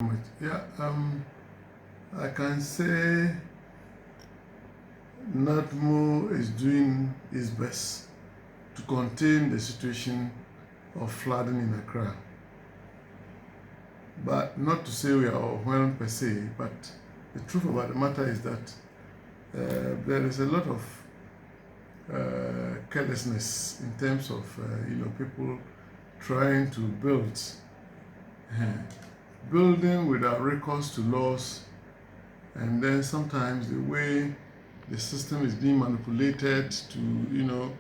Yeah, I can say NADMO is doing its best to contain the situation of flooding in Accra. But not to say we are overwhelmed per se, but the truth about the matter is that there is a lot of carelessness in terms of people trying to building without recourse to laws, and then sometimes the way the system is being manipulated to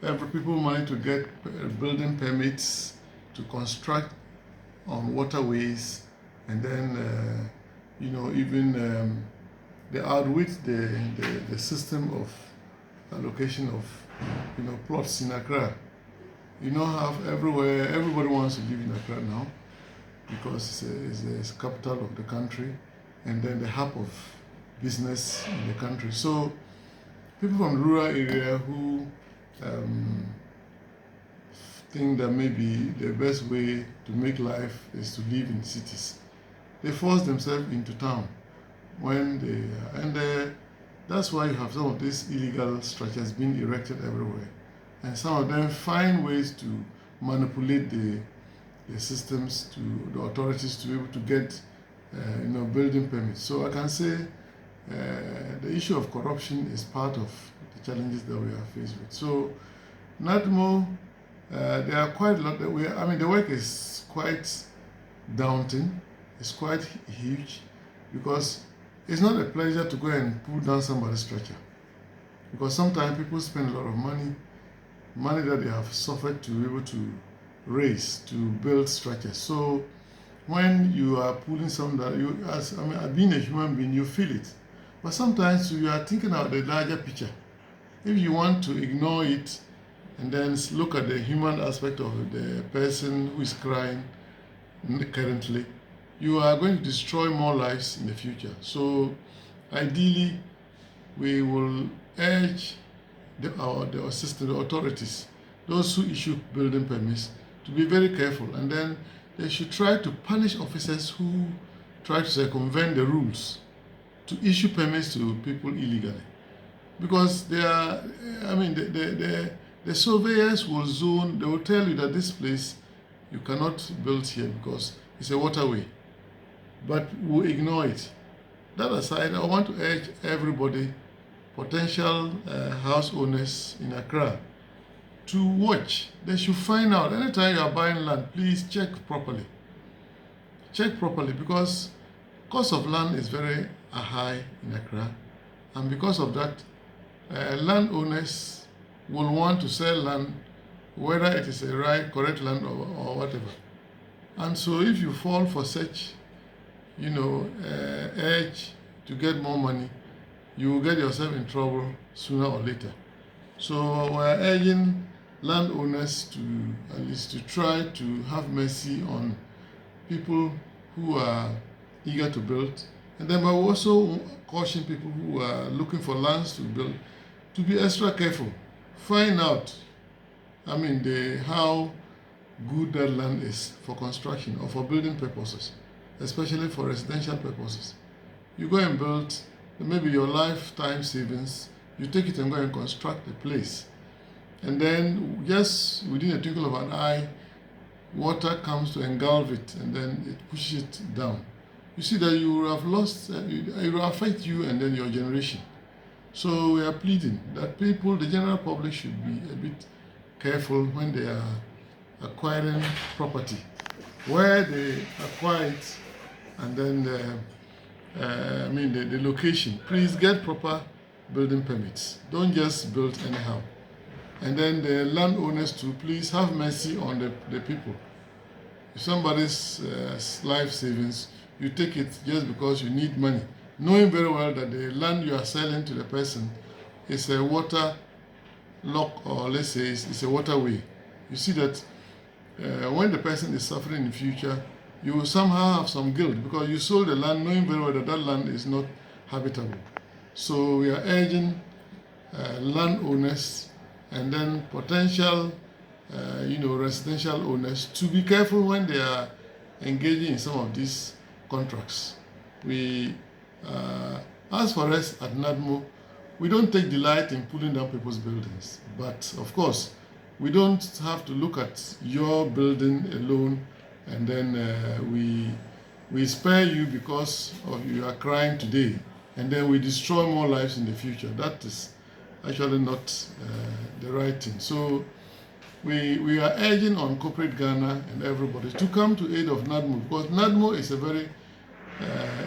every people wanting to get building permits to construct on waterways, and then even they outwit the system of allocation of plots in Accra. You know how everywhere everybody wants to live in Accra now because it's the capital of the country and then the hub of business in the country. So people from the rural area who think that maybe the best way to make life is to live in cities, they force themselves into town when that's why you have some of these illegal structures being erected everywhere, and some of them find ways to manipulate the systems to the authorities to be able to get building permits. So I can say the issue of corruption is part of the challenges that we are faced with. So NADMO, there are quite a lot that the work is quite daunting. It's quite huge because it's not a pleasure to go and pull down somebody's structure, because sometimes people spend a lot of money that they have suffered to be able to raise to build structures. So when you are pulling something that being a human being, you feel it. But sometimes you are thinking about the larger picture. If you want to ignore it and then look at the human aspect of the person who is crying currently, you are going to destroy more lives in the future. So ideally, we will urge the authorities, those who issue building permits, to be very careful, and then they should try to punish officers who try to circumvent the rules to issue permits to people illegally. Because the surveyors will zone, they will tell you that this place you cannot build here because it's a waterway, but we'll ignore it. That aside, I want to urge everybody, potential house owners in Accra, to watch. They should find out anytime you are buying land, please check properly. Check properly, because cost of land is very high in Accra, and because of that, landowners will want to sell land, whether it is a correct land or whatever. And so if you fall for such urge to get more money, you will get yourself in trouble sooner or later. So we're urging landowners to at least to try to have mercy on people who are eager to build, and then we're also caution people who are looking for lands to build to be extra careful. Find out, how good that land is for construction or for building purposes, especially for residential purposes. You go and build, maybe your lifetime savings, you take it and go and construct a place. And then just within a twinkle of an eye, water comes to engulf it and then it pushes it down. You see that you will have lost, it will affect you and then your generation. So we are pleading that people, the general public, should be a bit careful when they are acquiring property, where they acquire it, and then the location. Please get proper building permits. Don't just build anyhow. And then the landowners too, please have mercy on the people. If somebody's life savings, you take it just because you need money, knowing very well that the land you are selling to the person is a water lock, or let's say it's a waterway. You see that when the person is suffering in the future, you will somehow have some guilt because you sold the land knowing very well that that land is not habitable. So we are urging landowners and then potential residential owners to be careful when they are engaging in some of these contracts. As for us at NADMO, we don't take delight in pulling down people's buildings. But of course, we don't have to look at your building alone and then we spare you because of you are crying today, and then we destroy more lives in the future. That is actually not the right thing. So we are urging on corporate Ghana and everybody to come to aid of NADMO, because NADMO is a very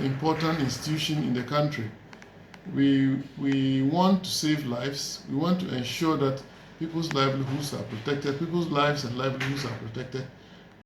important institution in the country. We want to save lives. We want to ensure that people's livelihoods are protected, people's lives and livelihoods are protected.